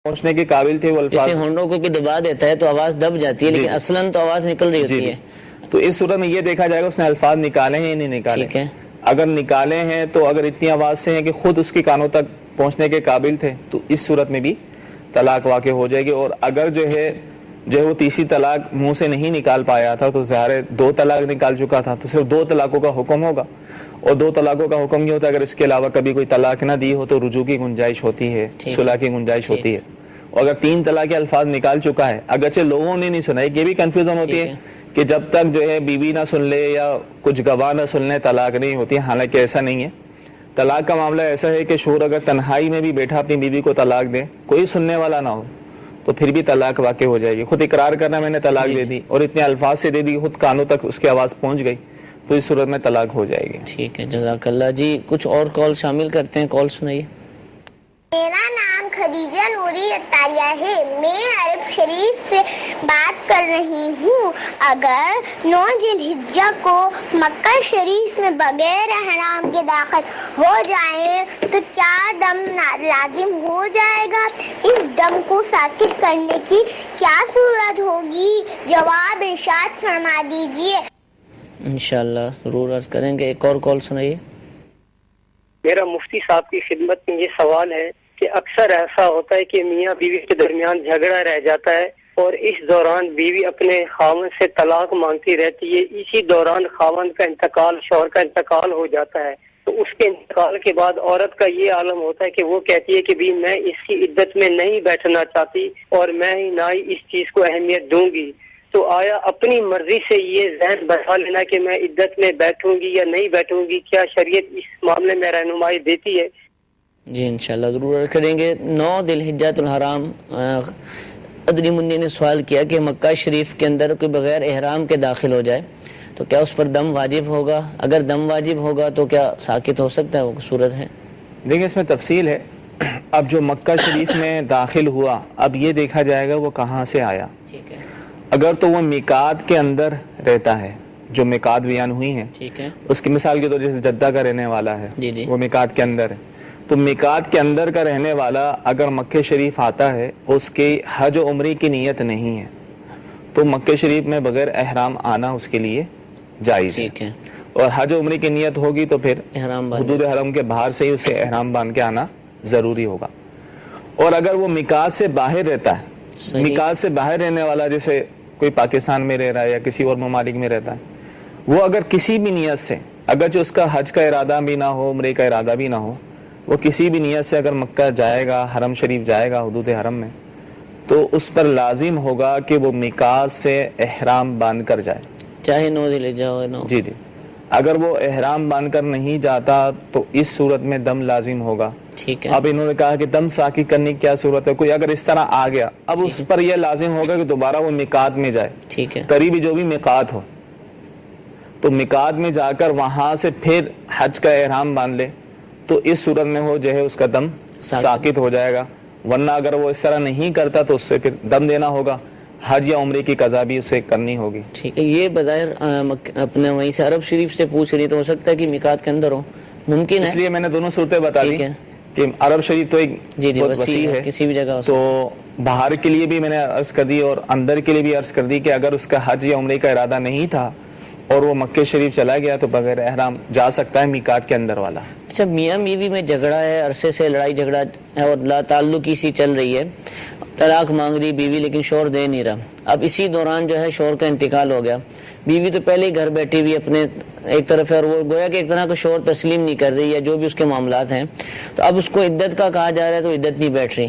پہنچنے کے قابل تھے وہ الفاظ. جیسے ہونڈوں کو دبا دیتا ہے تو آواز دب جاتی ہے، لیکن اصلاً تو آواز نکل رہی ہوتی ہے. تو اس صورت میں یہ دیکھا جائے گا اس نے الفاظ نکالے ہیں یا نہیں نکالے. ٹھیک ہے، اگر نکالے ہیں تو اگر اتنی آواز سے ہیں کہ خود اس کے کانوں تک پہنچنے کے قابل تھے تو اس صورت میں بھی طلاق واقع ہو جائے گی. اور اگر جو ہے وہ تیسری طلاق منہ سے نہیں نکال پایا تھا تو ظاہر ہے 2 طلاق نکال چکا تھا تو صرف 2 طلاقوں کا حکم ہوگا. اور 2 طلاقوں کا حکم یہ ہوتا ہے اگر اس کے علاوہ کبھی کوئی طلاق نہ دی ہو تو رجوع کی گنجائش ہوتی ہے، صلح کی گنجائش ہوتی ہے. اور اگر 3 طلاق کے الفاظ نکال چکا ہے، اگرچہ لوگوں نے نہیں سنا، یہ بھی کنفیوژن ہوتی ہے کہ جب تک جو ہے بیوی نہ سن لے یا کچھ گواہ نہ سن لے طلاق نہیں ہوتی. حالانکہ ایسا نہیں ہے. طلاق کا معاملہ ایسا ہے کہ شوہر اگر تنہائی میں بھی بیٹھا اپنی بیوی کو طلاق دے، کوئی سننے والا نہ ہو، تو پھر بھی طلاق واقع ہو جائے گی. خود اقرار کرنا میں نے طلاق دے دی اور اتنے الفاظ سے دے دی خود کانوں تک اس کی آواز پہنچ گئی تو اس صورت میں طلاق ہو جائے گی. ٹھیک ہے، جزاک اللہ. جی کچھ اور کال شامل کرتے ہیں، کال سنائیے. میرا نام خدیجہ نوری اطاریہ ہے، میں عرب شریف سے بات کر رہی ہوں. اگر 9 ذی الحجہ کو مکہ شریف میں بغیر احرام کے داخل ہو جائیں تو کیا دم لازم ہو جائے گا؟ اس دم کو ساکت کرنے کی کیا صورت ہوگی؟ جواب ارشاد فرما دیجیے. انشاءاللہ ضرور عرض کریں گے. ایک اور کال سنائیے. میرا مفتی صاحب کی خدمت میں یہ سوال ہے کہ اکثر ایسا ہوتا ہے کہ میاں بیوی کے درمیان جھگڑا رہ جاتا ہے اور اس دوران بیوی اپنے خاوند سے طلاق مانگتی رہتی ہے. اسی دوران خاوند کا انتقال، شوہر کا انتقال ہو جاتا ہے. تو اس کے انتقال کے بعد عورت کا یہ عالم ہوتا ہے کہ وہ کہتی ہے کہ بھی میں اس کی عدت میں نہیں بیٹھنا چاہتی اور میں ہی نہ ہی اس چیز کو اہمیت دوں گی. تو آیا اپنی مرضی سے یہ ذہن بٹھا لینا کہ میں عدت میں بیٹھوں گی یا نہیں بیٹھوں گی، کیا شریعت اس معاملے میں رہنمائی دیتی ہے؟ جی انشاءاللہ ضرور عرض کریں گے. 9 ذی الحجۃ الحرام ادنی منی نے سوال کیا کہ مکہ شریف کے اندر کوئی بغیر احرام کے داخل ہو جائے تو کیا اس پر دم واجب ہوگا؟ اگر دم واجب ہوگا تو کیا ساکت ہو سکتا ہے؟ وہ صورت ہے. دیکھیں اس میں تفصیل ہے. اب جو مکہ شریف میں داخل ہوا اب یہ دیکھا جائے گا وہ کہاں سے آیا. ٹھیک ہے. اگر تو وہ میقات کے اندر رہتا ہے، جو میقات بیان ہوئی ہیں، ٹھیک ہے، اس کی مثال کے طور جیسے جدہ کا رہنے والا ہے، جی وہ میقات کے اندر ہے، تو میقات کے اندر کا رہنے والا اگر مکہ شریف آتا ہے اس کی حج و عمرے کی نیت نہیں ہے تو مکہ شریف میں بغیر احرام آنا اس کے لیے جائز ہے. ٹھیک ہے. اور حج و عمرے کی نیت ہوگی تو پھر احرام حدود حرم کے باہر سے ہی اسے احرام باندھ کے آنا ضروری ہوگا. اور اگر وہ میقات سے باہر رہتا ہے، میقات سے باہر رہنے والا جیسے کوئی پاکستان میں رہ رہا ہے یا کسی اور ممالک میں رہتا ہے، وہ اگر کسی بھی نیت سے، اگرچہ اس کا حج کا ارادہ بھی نہ ہو، عمرے کا ارادہ بھی نہ ہو، وہ کسی بھی نیت سے اگر مکہ جائے گا، حرم شریف جائے گا، حدود حرم میں، تو اس پر لازم ہوگا کہ وہ میقات سے احرام باندھ کر جائے، چاہے 9 ذی الحجہ ہو. جی. اگر وہ احرام باندھ کر نہیں جاتا تو اس صورت میں دم لازم ہوگا. ٹھیک ہے. اب انہوں نے کہا کہ دم ساکی کرنے کی کیا صورت ہے؟ کوئی اگر اس طرح آ گیا اب اس پر یہ لازم ہوگا کہ دوبارہ وہ میقات میں جائے. ٹھیک ہے. قریبی جو بھی میقات ہو تو میقات میں جا کر وہاں سے پھر حج کا احرام باندھ لے تو اس صورت میں وہ جو ہے اس کا دم ساکت ہو جائے گا. ورنہ اگر وہ اس طرح نہیں کرتا تو اس سے پھر دم دینا ہوگا، حج یا عمرے کی قضا بھی اسے کرنی ہوگی. ٹھیک ہے. یہ بظاہر اپنے وہیں سے عرب شریف سے پوچھ رہی تو ہو سکتا ہے کہ میقات کے اندر ہو، ممکن ہے. اس لیے میں نے دونوں صورتیں بتا دی کہ عرب شریف تو ایک بہت وسیع ہے، کسی بھی جگہ تو باہر کے لیے بھی میں نے عرض کر دی اور اندر کے لیے بھی عرض کر دی کہ اگر اس کا حج یا عمرے کا ارادہ نہیں تھا اور وہ مکہ شریف چلا گیا تو بغیر احرام جا سکتا ہے میقات کے اندر والا. اچھا، میاں بیوی میں جھگڑا ہے، عرصے سے لڑائی جھگڑا اور لا تعلقی سی چل رہی ہے، طلاق مانگ رہی بیوی لیکن شوہر دے نہیں رہا. اب اسی دوران جو ہے شوہر کا انتقال ہو گیا، بیوی تو پہلے ہی گھر بیٹھی ہوئی اپنے ایک طرف ہے اور وہ گویا کہ ایک طرح کا شوہر تسلیم نہیں کر رہی یا جو بھی اس کے معاملات ہیں، تو اب اس کو عدت کا کہا جا رہا ہے تو عدت نہیں بیٹھ رہی.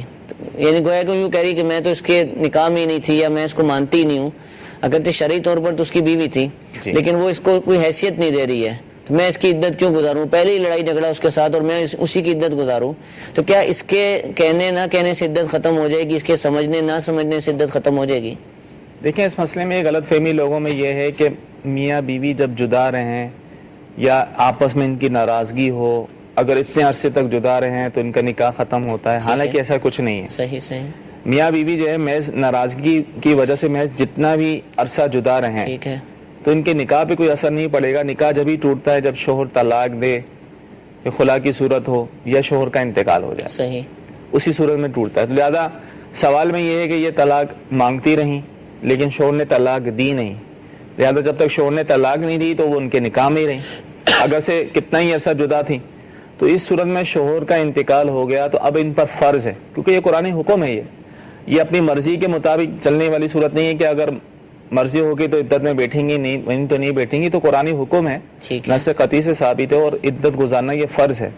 یعنی گویا کہ یوں کہہ رہی کہ میں تو اس کے نکاح میں ہی نہیں تھی یا میں اس کو مانتی ہی نہیں ہوں، اگرچہ شرعی طور پر تو اس کی بیوی تھی لیکن وہ اس کو کوئی حیثیت نہیں دے رہی ہے، تو میں اس کی عدت کیوں گزاروں؟ پہلے ہی لڑائی جھگڑا اس کے ساتھ اور میں اسی کی عدت گزاروں. تو کیا اس کے کہنے نہ کہنے سے عدت ختم ہو جائے گی؟ اس کے سمجھنے نہ سمجھنے سے عدت ختم ہو جائے گی؟ دیکھیں اس مسئلے میں غلط فہمی لوگوں میں یہ ہے کہ میاں بیوی جب جدا رہیں یا آپس میں ان کی ناراضگی ہو، اگر اتنے عرصے تک جدا رہیں تو ان کا نکاح ختم ہوتا ہے. حالانکہ ایسا کچھ نہیں ہے. صحیح. میاں بیوی جو ہے محض ناراضگی کی وجہ سے محض جتنا بھی عرصہ جدا رہیں ٹھیک ہے تو ان کے نکاح پہ کوئی اثر نہیں پڑے گا. نکاح جب ہی ٹوٹتا ہے جب شوہر طلاق دے یا خلا کی صورت ہو یا شوہر کا انتقال ہو جائے، صحیح، اسی صورت میں ٹوٹتا ہے. تو لہذا سوال میں یہ ہے کہ یہ طلاق مانگتی رہیں لیکن شوہر نے طلاق دی نہیں، لہٰذا جب تک شوہر نے طلاق نہیں دی تو وہ ان کے نکاح میں ہی رہیں، اگر سے کتنا ہی عرصہ جدا تھیں، تو اس صورت میں شوہر کا انتقال ہو گیا تو اب ان پر فرض ہے، کیونکہ یہ قرآن حکم ہے، یہ اپنی مرضی کے مطابق چلنے والی صورت نہیں ہے کہ اگر مرضی ہوگی تو عدت میں بیٹھیں گی، نہیں تو نہیں بیٹھیں گی، تو قرآن حکم ہے، نص قطعی سے ثابت ہے اور عدت گزارنا یہ فرض ہے،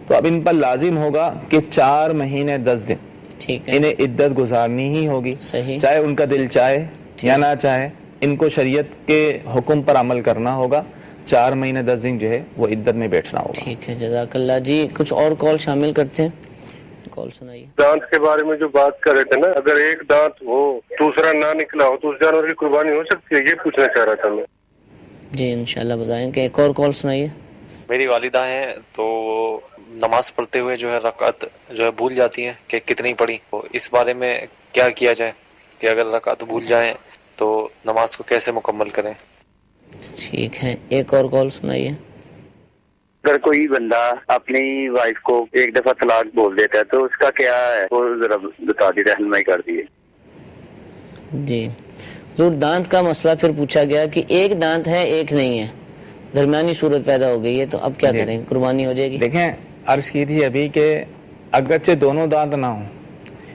تو اب ان پر لازم ہوگا کہ 4 مہینے 10 دن انہیں عدت گزارنی ہی ہوگی، چاہے ان کا دل چاہے یا نہ چاہے، ان کو شریعت کے حکم پر عمل کرنا ہوگا، 4 مہینے 10 دن جو ہے وہ عدت میں بیٹھنا ہوگا۔ ٹھیک ہے، جزاک اللہ جی۔ کچھ اور کال شامل کرتے ہیں، کال سنائیے۔ دانت کے بارے میں جو بات کر رہے تھے نا، اگر ایک دانت ہو دوسرا نہ نکلا ہو تو اس جانور کی قربانی ہو سکتی ہے، یہ پوچھنا چاہ رہا تھا میں۔ جی انشاءاللہ بتائیں کہ ایک اور کال سنائیے۔ میری والدہ ہیں تو نماز پڑھتے ہوئے جو ہے رکعت جو ہے بھول جاتی ہیں کہ کتنی پڑھی، تو اس بارے میں کیا کیا جائے کہ اگر رکعت بھول جائیں تو نماز کو کیسے مکمل کریں؟ ٹھیک ہے، ایک اور کال سنائیے۔ اگر کوئی بندہ اپنی وائف کو ایک دفعہ طلاق بول دیتا ہے تو اس کا کیا ہے، وہ ذرا بتا دی، رہنمائی کر دیے۔ جی حضور، دانت کا مسئلہ پھر پوچھا گیا کہ ایک دانت ہے ایک نہیں ہے، درمیانی صورت پیدا ہو گئی ہے، تو اب کیا کریں، قربانی ہو جائے گی؟ دیکھیں عرض کی تھی ابھی کہ اگرچہ دونوں دانت نہ ہوں،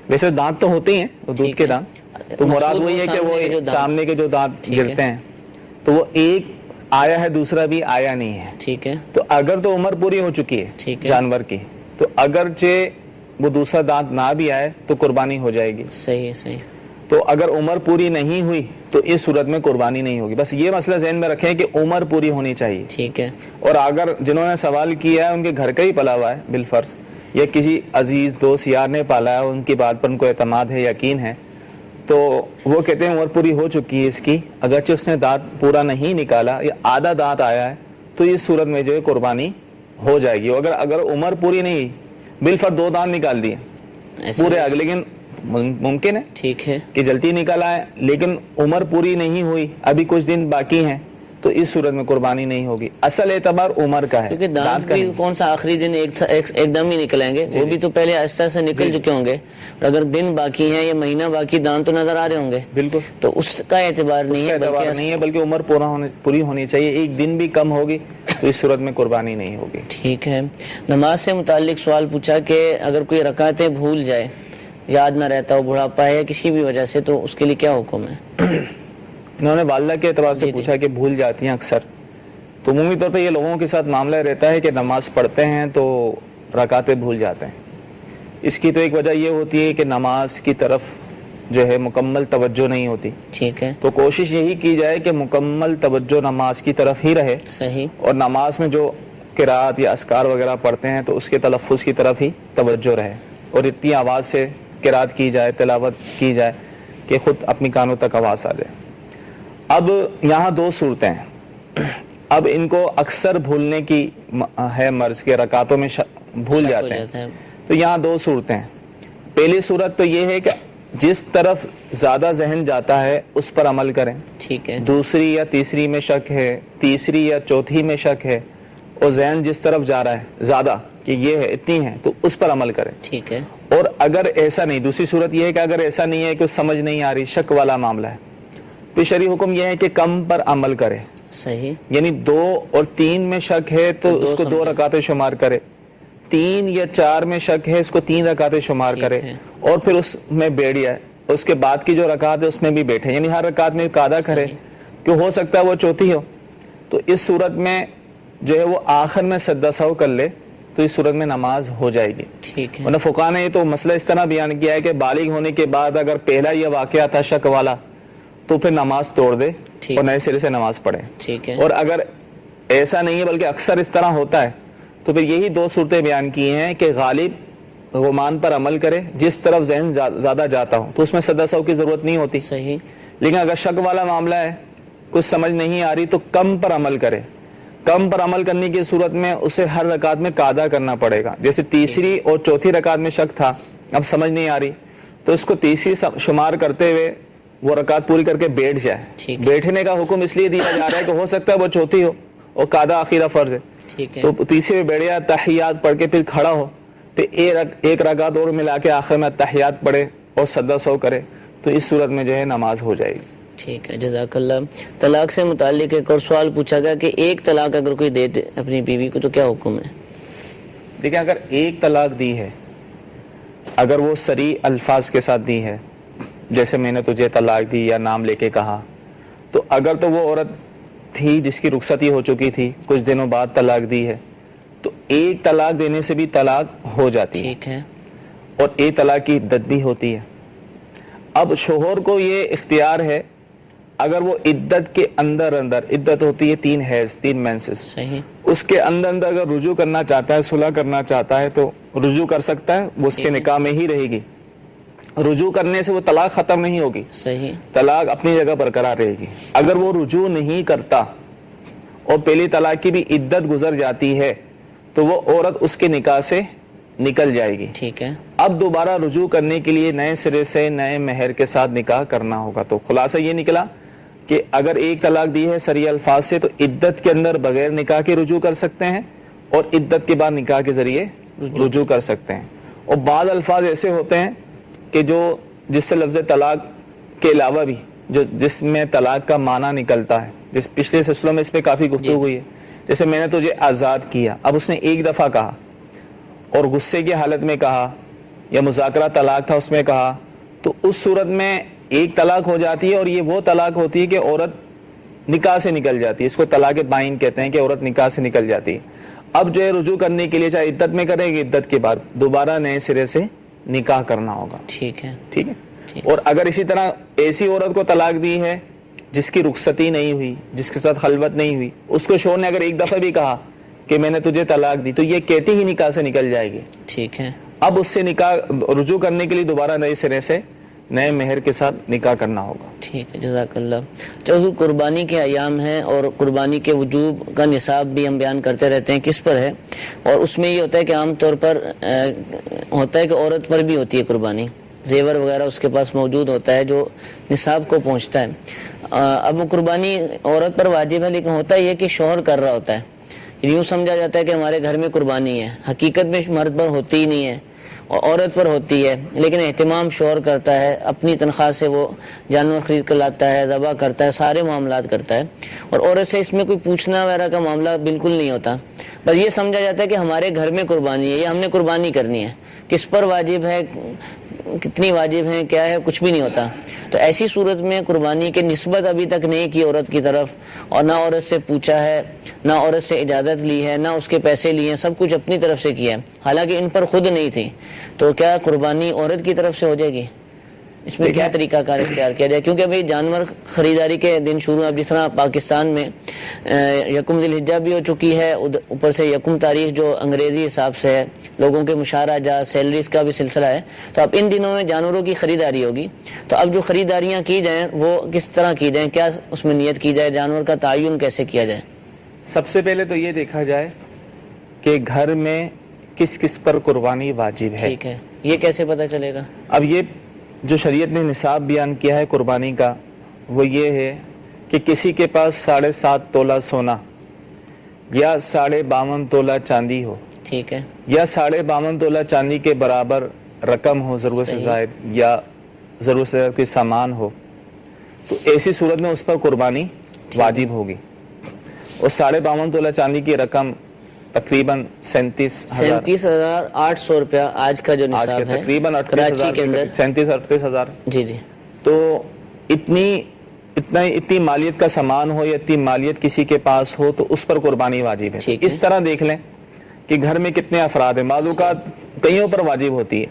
ویسے دانت تو ہوتے ہیں وہ دودھ کے دانت، تو مراد وہی ہے کہ وہ سامنے کے جو دانت گرتے ہیں تو وہ ایک آیا ہے دوسرا بھی آیا نہیں ہے، ٹھیک ہے، تو اگر تو عمر پوری ہو چکی ہے جانور کی تو اگرچہ وہ دوسرا دانت نہ بھی آئے تو قربانی ہو جائے گی۔ صحیح صحیح۔ تو اگر عمر پوری نہیں ہوئی تو اس صورت میں قربانی نہیں ہوگی، بس یہ مسئلہ ذہن میں رکھیں کہ عمر پوری ہونی چاہیے۔ ٹھیک ہے۔ اور اگر جنہوں نے سوال کیا ہے ان کے گھر کا ہی پلا ہوا ہے بالفرض، یا کسی عزیز دوست یار نے پالا ہے، ان کی بات پر ان کو اعتماد ہے، یقین ہے، تو وہ کہتے ہیں عمر پوری ہو چکی ہے اس کی، اگرچہ اس نے دانت پورا نہیں نکالا یا آدھا دانت آیا ہے تو اس صورت میں جو ہے قربانی ہو جائے گی۔ اگر عمر پوری نہیں، بالفرض 2 دانت نکال دیے پورے آگے، لیکن ممکن ہے ٹھیک ہے کہ جلدی نکالا ہے لیکن عمر پوری نہیں ہوئی، ابھی کچھ دن باقی ہیں، تو اس صورت میں قربانی نہیں ہوگی۔ اصل اعتبار عمر کا ہے، کیونکہ دانت بھی کون سا آخری دن ایک دم ہی نکلیں گے، وہ بھی تو پہلے آہستہ سے نکل چکے ہوں گے، اور اگر دن باقی ہیں یا مہینہ باقی دانت تو نظر آ رہے ہوں گے، بالکل، تو اس کا اعتبار نہیں ہے، بلکہ عمر پوری ہونی چاہیے، ایک دن بھی کم ہوگی تو اس صورت میں قربانی نہیں ہوگی۔ ٹھیک ہے۔ نماز سے متعلق سوال پوچھا کہ اگر کوئی رکعتیں بھول جائے، یاد نہ رہتا ہو، بڑھاپا ہے یا کسی بھی وجہ سے، تو اس کے لیے کیا حکم ہے؟ انہوں نے والدہ کے اعتبار سے پوچھا کہ بھول جاتی ہیں اکثر، تو عمومی طور پہ یہ لوگوں کے ساتھ معاملہ رہتا ہے کہ نماز پڑھتے ہیں تو رکعتیں بھول جاتے ہیں۔ اس کی تو ایک وجہ یہ ہوتی ہے کہ نماز کی طرف جو ہے مکمل توجہ نہیں ہوتی، ٹھیک ہے، تو کوشش یہی کی جائے کہ مکمل توجہ نماز کی طرف ہی رہے، صحیح، اور نماز میں جو قرات یا اذکار وغیرہ پڑھتے ہیں تو اس کے تلفظ کی طرف ہی توجہ رہے، اور اتنی آواز سے قرات کی جائے، تلاوت کی جائے کہ خود اپنی کانوں تک آواز آ جائے۔ اب یہاں 2 صورتیں ہیں، اب ان کو اکثر بھولنے کی ہے مرض کے، رکعتوں میں بھول جاتے ہیں، تو یہاں 2 صورتیں ہیں۔ پہلی صورت تو یہ ہے کہ جس طرف زیادہ ذہن جاتا ہے اس پر عمل کریں، ٹھیک ہے، دوسری یا تیسری میں شک ہے، تیسری یا چوتھی میں شک ہے، اور ذہن جس طرف جا رہا ہے زیادہ کہ یہ ہے اتنی ہے تو اس پر عمل کریں، ٹھیک ہے۔ اور اگر ایسا نہیں، دوسری صورت یہ ہے کہ اگر ایسا نہیں ہے کہ سمجھ نہیں آ رہی، شک والا معاملہ ہے، تو شرعی حکم یہ ہے کہ کم پر عمل کرے، صحیح، یعنی 2 اور 3 میں شک ہے تو اس کو 2 رکعتیں شمار کرے، 3 یا 4 میں شک ہے اس کو 3 رکعتیں شمار کرے، اور پھر اس میں بیٹھ جائے، اس کے بعد کی جو رکعت ہے اس میں بھی بیٹھے، یعنی ہر رکعت میں قاعدہ کرے کہ ہو سکتا ہے وہ چوتھی ہو، تو اس صورت میں جو ہے وہ آخر میں سجدہ سہو کر لے تو اس صورت میں نماز ہو جائے گی۔ ٹھیک ہے، ورنہ فقہا نے یہ تو مسئلہ اس طرح بیان کیا ہے کہ بالغ ہونے کے بعد اگر پہلا یہ واقعہ تھا شک والا تو پھر نماز توڑ دے اور نئے سرے سے نماز پڑھے، ٹھیک ہے، اور اگر ایسا نہیں ہے بلکہ اکثر اس طرح ہوتا ہے تو پھر یہی 2 صورتیں بیان کی ہیں کہ غالب گمان پر عمل کرے، جس طرف ذہن زیادہ جاتا ہو تو اس میں سجدہ سہو کی ضرورت نہیں ہوتی، صحیح، لیکن اگر شک والا معاملہ ہے، کچھ سمجھ نہیں آ رہی تو کم پر عمل کرے، کم پر عمل کرنے کی صورت میں اسے ہر رکعت میں قاعدہ کرنا پڑے گا، جیسے تیسری اور چوتھی رکعت میں شک تھا، اب سمجھ نہیں آ رہی تو اس کو تیسری شمار کرتے ہوئے وہ رکعت پوری کر کے بیٹھ جائے۔ بیٹھنے کا حکم اس لیے دیا جا رہا ہے کہ ہو سکتا ہے وہ چوتھی ہو اور قاعدہ آخرہ فرض ہے، تو تیسری میں بیٹھ جائے، تحیات پڑھ کے پھر کھڑا ہو، پھر ایک رکعت اور ملا کے آخر میں تحیات پڑھے اور سدا 100 کرے تو اس صورت میں جو ہے نماز ہو جائے گی. ٹھیک ہے، جزاک اللہ. طلاق سے متعلق ایک اور سوال پوچھا گیا کہ ایک طلاق اگر کوئی دے دے اپنی بیوی کو تو کیا حکم ہے؟ دیکھیں اگر ایک طلاق دی ہے، اگر وہ صریح الفاظ کے ساتھ دی ہے، جیسے میں نے تجھے طلاق دی یا نام لے کے کہا، تو اگر تو وہ عورت تھی جس کی رخصتی ہو چکی تھی، کچھ دنوں بعد طلاق دی ہے، تو ایک طلاق دینے سے بھی طلاق ہو جاتی ہے. ٹھیک ہے. اور ایک طلاق کی عدت بھی ہوتی ہے. اب شوہر کو یہ اختیار ہے، اگر وہ عدت کے اندر عدت ہوتی ہے 3 حیض 3 مینسز، صحیح. اس کے اندر اگر رجوع کرنا چاہتا ہے، صلح کرنا چاہتا ہے تو رجوع کر سکتا ہے، وہ اس کے نکاح میں ہی رہے گی. رجوع کرنے سے وہ طلاق ختم نہیں ہوگی، صحیح. طلاق اپنی جگہ برقرار رہے گی. اگر وہ رجوع نہیں کرتا اور پہلی طلاق کی بھی عدت گزر جاتی ہے تو وہ عورت اس کے نکاح سے نکل جائے گی. ٹھیک ہے. اب دوبارہ رجوع کرنے کے لیے نئے سرے سے نئے مہر کے ساتھ نکاح کرنا ہوگا. تو خلاصہ یہ نکلا کہ اگر ایک طلاق دی ہے صریح الفاظ سے تو عدت کے اندر بغیر نکاح کے رجوع کر سکتے ہیں اور عدت کے بعد نکاح کے ذریعے رجوع کر سکتے ہیں. اور بعض الفاظ ایسے ہوتے ہیں کہ جس سے لفظ طلاق کے علاوہ بھی جس میں طلاق کا معنی نکلتا ہے، جس پچھلے سلسلوں میں اس پہ کافی گفتگو ہوئی ہے. جیسے میں نے تجھے آزاد کیا، اب اس نے ایک دفعہ کہا اور غصے کی حالت میں کہا یا مذاکرہ طلاق تھا اس میں کہا، تو اس صورت میں ایک طلاق ہو جاتی ہے. اور یہ وہ طلاق ہوتی ہے کہ عورت نکاح سے نکل جاتی ہے. اس کو طلاق بائن کہتے ہیں کہ عورت نکاح سے نکل جاتی ہے. اب جو ہے رجوع کرنے کے لیے چاہے عدت میں کرے گی، عدت کے بعد دوبارہ نئے سرے سے نکاح کرنا ہوگا. ٹھیک ہے. ٹھیک ہے. اور اگر اسی طرح ایسی عورت کو طلاق دی ہے جس کی رخصتی نہیں ہوئی، جس کے ساتھ خلوت نہیں ہوئی، اس کو شوہر نے اگر ایک دفعہ بھی کہا کہ میں نے تجھے طلاق دی تو یہ کہتی ہی نکاح سے نکل جائے گی. ٹھیک ہے. اب اس سے نکاح رجوع کرنے کے لیے دوبارہ نئے سرے سے نئے مہر کے ساتھ نکاح کرنا ہوگا. ٹھیک ہے، جزاک اللہ. چلو قربانی کے ایام ہیں اور قربانی کے وجوب کا نصاب بھی ہم بیان کرتے رہتے ہیں کس پر ہے، اور اس میں یہ ہوتا ہے کہ عام طور پر ہوتا ہے کہ عورت پر بھی ہوتی ہے قربانی، زیور وغیرہ اس کے پاس موجود ہوتا ہے جو نصاب کو پہنچتا ہے. اب وہ قربانی عورت پر واجب ہے، لیکن ہوتا یہ کہ شوہر کر رہا ہوتا ہے. یوں سمجھا جاتا ہے کہ ہمارے گھر میں قربانی ہے، حقیقت میں مرد پر ہوتی ہی نہیں ہے اور عورت پر ہوتی ہے، لیکن اہتمام شوہر کرتا ہے. اپنی تنخواہ سے وہ جانور خرید کر لاتا ہے، ذبح کرتا ہے، سارے معاملات کرتا ہے، اور عورت سے اس میں کوئی پوچھنا وغیرہ کا معاملہ بالکل نہیں ہوتا. بس یہ سمجھا جاتا ہے کہ ہمارے گھر میں قربانی ہے یا ہم نے قربانی کرنی ہے، کس پر واجب ہے، کتنی واجب ہیں، کیا ہے، کچھ بھی نہیں ہوتا. تو ایسی صورت میں قربانی کے نسبت ابھی تک نہیں کی عورت کی طرف، اور نہ عورت سے پوچھا ہے، نہ عورت سے اجازت لی ہے، نہ اس کے پیسے لیے ہیں، سب کچھ اپنی طرف سے کیا ہے، حالانکہ ان پر خود نہیں تھی. تو کیا قربانی عورت کی طرف سے ہو جائے گی؟ اس میں کیا طریقہ کار اختیار کیا جائے؟ کیونکہ ابھی جانور خریداری کے دن شروع ہیں. اب جس طرح پاکستان میں یکم ذی الحجہ بھی ہو چکی ہے، اوپر سے یکم تاریخ جو انگریزی حساب سے ہے، لوگوں کے مشاہرہ جات سیلریز کا بھی سلسلہ ہے. تو اب ان دنوں میں جانوروں کی خریداری ہوگی. تو اب جو خریداریاں کی جائیں وہ کس طرح کی جائیں، کیا اس میں نیت کی جائے، جانور کا تعین کیسے کیا جائے؟ سب سے پہلے تو یہ دیکھا جائے کہ گھر میں کس کس پر قربانی واجب ہے. ٹھیک ہے. یہ کیسے پتہ چلے گا؟ اب یہ جو شریعت نے نصاب بیان کیا ہے قربانی کا، وہ یہ ہے کہ کسی کے پاس 7.5 تولہ سونا یا 52.5 تولہ چاندی ہو، ٹھیک ہے، یا 52.5 تولہ چاندی کے برابر رقم ہو ضرورت سے زائد، یا ضرورت سے زائد کوئی سامان ہو، تو ایسی صورت میں اس پر قربانی واجب ہوگی. اور 52.5 تولہ چاندی کی رقم تقریباً 37,800 روپیہ آج کا جو نصاب ہے تقریباً کراچی کے اندر 37-38,000. جی جی. تو اتنی مالیت کا سامان ہو یا اتنی مالیت کسی کے پاس ہو تو اس پر قربانی واجب ہے. اس طرح دیکھ لیں کہ گھر میں کتنے افراد ہیں. بعض اوقات کئیوں پر واجب ہوتی ہے،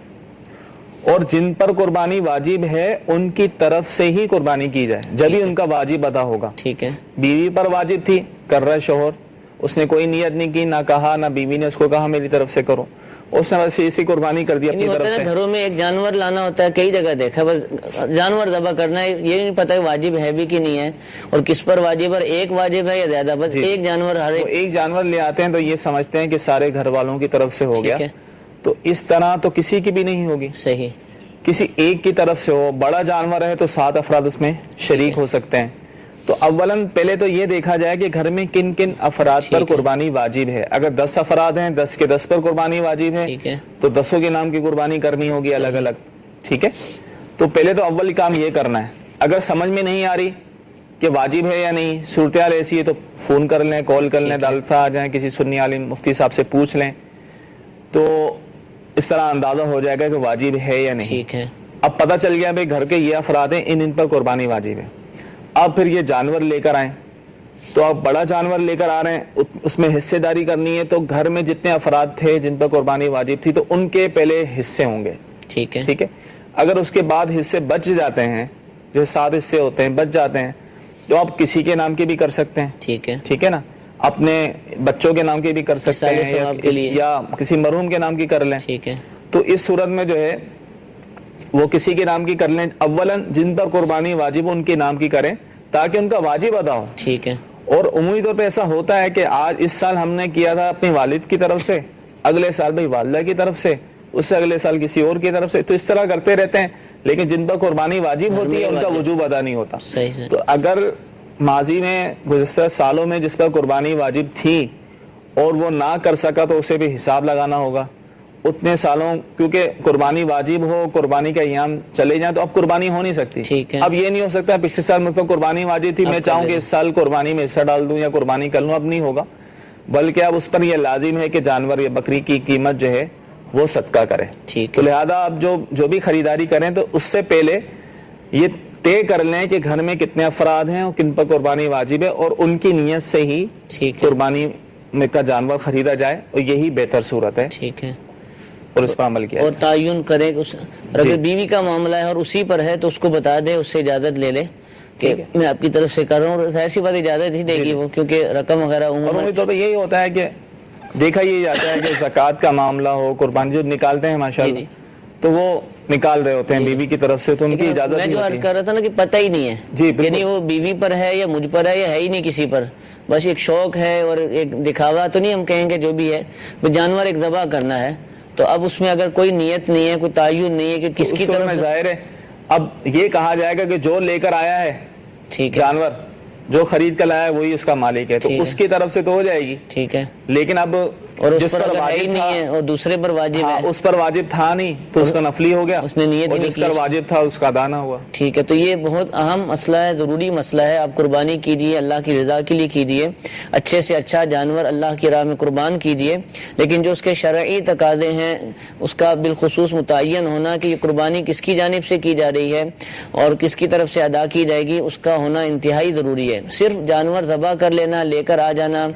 اور جن پر قربانی واجب ہے ان کی طرف سے ہی قربانی کی جائے، جبھی ان کا واجب ادا ہوگا. ٹھیک ہے. بیوی پر واجب تھی، کر رہا ہے شوہر، اس نے کوئی نیت نہیں کی، نہ کہا، نہ بیوی نے اس کو کہا میری طرف سے کرو، اس نے بس اسی قربانی کر دی اپنی طرف سے. گھروں میں ایک جانور لانا ہوتا ہے، کئی جگہ دیکھا، بس جانور ذبح کرنا ہے، یہ نہیں پتہ واجب ہے بھی کہ نہیں ہے اور کس پر واجب ہے، ایک واجب ہے یا زیادہ، بس ایک جانور ہر ایک جانور لے آتے ہیں تو یہ سمجھتے ہیں کہ سارے گھر والوں کی طرف سے ہو گیا. تو اس طرح تو کسی کی بھی نہیں ہوگی، صحیح، کسی ایک کی طرف سے ہو. بڑا جانور ہے تو 7 افراد اس میں شریک ہو سکتے ہیں. تو اولاً پہلے تو یہ دیکھا جائے کہ گھر میں کن کن افراد پر قربانی واجب ہے. اگر 10 افراد ہیں، 10 کے 10 پر قربانی واجب ہے تو 10 کے نام کی قربانی کرنی ہوگی الگ الگ. ٹھیک ہے. تو پہلے تو اول کام یہ کرنا ہے، اگر سمجھ میں نہیں آ رہی کہ واجب ہے یا نہیں، صورتحال ایسی ہے تو فون کر لیں، کال کر لیں، دالفا آ جائیں، کسی سنی عالم مفتی صاحب سے پوچھ لیں، تو اس طرح اندازہ ہو جائے گا کہ واجب ہے یا نہیں۔ ٹھیک ہے، اب پتہ چل گیا بھائی گھر کے یہ افراد ہیں، ان پر قربانی واجب ہے۔ اب پھر یہ جانور لے کر آئیں، تو آپ بڑا جانور لے کر آ رہے ہیں، اس میں حصے داری کرنی ہے، تو گھر میں جتنے افراد تھے جن پر قربانی واجب تھی تو ان کے پہلے حصے ہوں گے، ٹھیک ہے، ٹھیک ہے۔ اگر اس کے بعد حصے بچ جاتے ہیں، جو 7 حصے ہوتے ہیں بچ جاتے ہیں، تو آپ کسی کے نام کے بھی کر سکتے ہیں، ٹھیک ہے، ٹھیک ہے نا، اپنے بچوں کے نام کے بھی کر سکتے مثال ہیں، ثواب کے لیے، یا کسی مرحوم کے نام کی کر لیں۔ ٹھیک ہے، تو اس صورت میں جو ہے وہ کسی کے نام کی کر لیں، اولاً جن پر قربانی واجب ہو ان کے نام کی کریں تاکہ ان کا واجب ادا ہو۔ ٹھیک ہے، اور عمومی طور پہ ایسا ہوتا ہے کہ آج اس سال ہم نے کیا تھا اپنی والد کی طرف سے، اگلے سال بھائی والدہ کی طرف سے، اس سے اگلے سال کسی اور کی طرف سے، تو اس طرح کرتے رہتے ہیں، لیکن جن پر قربانی واجب ہوتی ہے ان کا وجوب ادا نہیں ہوتا۔ صحیح سے، تو اگر ماضی میں گزشتہ سالوں میں جس پر قربانی واجب تھی اور وہ نہ کر سکا تو اسے بھی حساب لگانا ہوگا اتنے سالوں، کیونکہ قربانی واجب ہو، قربانی کا ایام چلے جائیں تو اب قربانی ہو نہیں سکتی۔ ٹھیک ہے، اب یہ نہیں ہو سکتا پچھلے سال مجھ پر قربانی واجب تھی، میں چاہوں کہ اس سال قربانی میں حصہ ڈال دوں یا قربانی کر لوں، اب نہیں ہوگا، بلکہ اب اس پر یہ لازم ہے کہ جانور یا بکری کی قیمت جو ہے وہ صدقہ کرے۔ ٹھیک تو ہے، لہذا اب جو بھی خریداری کریں تو اس سے پہلے یہ طے کر لیں کہ گھر میں کتنے افراد ہیں اور کن پر قربانی واجب ہے، اور ان کی نیت سے ہی ٹھیک ہے، قربانی میں کا جانور خریدا جائے، اور یہی بہتر صورت ہے، ٹھیک ہے، اور اس پر عمل کیا اور جائے۔ تعین کرے اگر بیوی کا معاملہ ہے اور اسی پر ہے تو اس کو بتا دے، اس سے اجازت لے لے کہ میں آپ کی طرف سے کر رہا ہوں، اور ظاہر سی بات اجازت ہی دے گی وہ، کیونکہ رقم وغیرہ اور عموماً عمومی طور پہ یہی ہوتا ہے کہ دیکھا یہ جاتا ہے کہ زکوٰۃ کا معاملہ ہو، قربانی جو نکالتے ہیں ماشاءاللہ، تو وہ نکال رہے ہوتے ہیں بیوی کی طرف سے، تو ان کی اجازت میں نہیں جو عرض ہوتی ہے۔ کر رہا تھا نا کہ پتہ ہی نہیں ہے، جی بالکل، یعنی وہ بیوی پر ہے یا مجھ پر ہے یا ہے ہی نہیں کسی پر، بس ایک شوق ہے اور ایک دکھاوا تو نہیں ہم کہیں گے، جو بھی ہے وہ جانور ایک ذبح کرنا ہے، تو اب اس میں اگر کوئی نیت نہیں ہے، کوئی تعین نہیں ہے کہ کس کی طرف سے، ظاہر ہے اب یہ کہا جائے گا کہ جو لے کر آیا ہے ٹھیک ہے، جانور، جو خرید کر لایا ہے وہی اس کا مالک ہے، تو ٹھیک ہے، اس کی طرف سے تو ہو جائے گی، ٹھیک ہے، لیکن اب اور اس جس پر پر اگر ہے ہی واجب نہیں ہے تھا، اور دوسرے پر واجب ہاں ہے، اس پر واجب تھا نہیں تو اس کا نفلی ہو گیا، اس نے نیت اور ہی جس نہیں پر کی، واجب تھا اس کا ادا نہ ہوا۔ ٹھیک ہے، تو یہ بہت اہم مسئلہ ہے، ضروری مسئلہ ہے، آپ قربانی کیجئے، اللہ کی رضا کے لیے کیجئے، اچھے سے اچھا جانور اللہ کی راہ میں قربان کیجئے، لیکن جو اس کے شرعی تقاضے ہیں اس کا بالخصوص متعین ہونا کہ یہ قربانی کس کی جانب سے کی جا رہی ہے اور کس کی طرف سے ادا کی جائے گی، اس کا ہونا انتہائی ضروری ہے۔ صرف جانور ذبح کر لینا، لے کر آ جانا،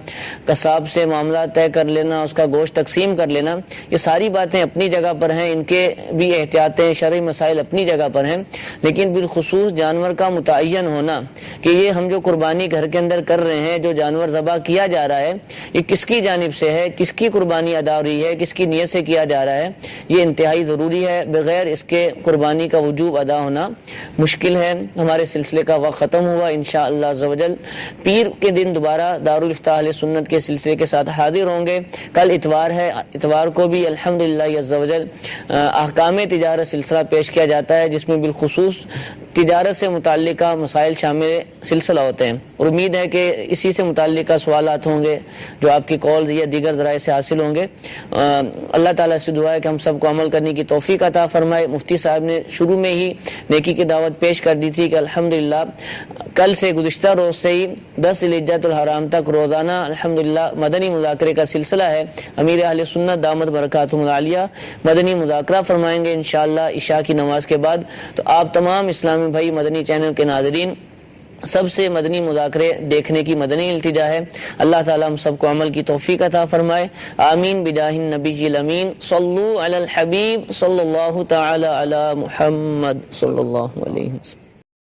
قصاب سے معاملہ طے کر لینا، اس کا گوشت تقسیم کر لینا، یہ ساری باتیں اپنی جگہ پر ہیں، ان کے بھی احتیاطیں، شرعی مسائل اپنی جگہ پر ہیں، لیکن بالخصوص جانور کا متعین ہونا کہ یہ ہم جو قربانی گھر کے اندر کر رہے ہیں، جو جانور ذبح کیا جا رہا ہے، یہ کس کی جانب سے ہے، کس کی قربانی ادا ہو رہی ہے، کس کی نیت سے کیا جا رہا ہے، یہ انتہائی ضروری ہے، بغیر اس کے قربانی کا وجوب ادا ہونا مشکل ہے۔ ہمارے سلسلے کا وقت ختم ہوا، انشاءاللہ عز و جل پیر کے دن دوبارہ دارالافتاء اہل سنت کے سلسلے کے ساتھ حاضر ہوں گے۔ کل اتوار ہے، اتوار کو بھی الحمدللہ عز و جل احکام تجارت سلسلہ پیش کیا جاتا ہے، جس میں بالخصوص تجارت سے متعلقہ مسائل شامل سلسلہ ہوتے ہیں، اور امید ہے کہ اسی سے متعلقہ سوالات ہوں گے جو آپ کی کال یا دیگر ذرائع سے حاصل ہوں گے۔ اللہ تعالیٰ سے دعا ہے کہ ہم سب کو عمل کرنے کی توفیق عطا فرمائے۔ مفتی صاحب نے شروع میں ہی نیکی کی دعوت پیش کر دی تھی کہ الحمدللہ کل سے گزشتہ روز سے ہی 10 ذی الحجۃ الحرام تک روزانہ الحمدللہ مدنی مذاکرے کا سلسلہ ہے۔ امیر اہل سنت دامت برکاتہم العالیہ مدنی مذاکرہ فرمائیں گے انشاءاللہ عشاء کی نماز کے بعد، تو آپ تمام اسلامی بھائی مدنی چینل کے ناظرین سب سے مدنی مذاکرے دیکھنے کی مدنی التجا ہے۔ اللہ تعالیٰ ہم سب کو عمل کی توفیق عطا فرمائے، آمین بجاہ النبی الامین۔ صلو علی الحبیب صلی اللہ تعالی علی محمد صلی اللہ علیہ وسلم۔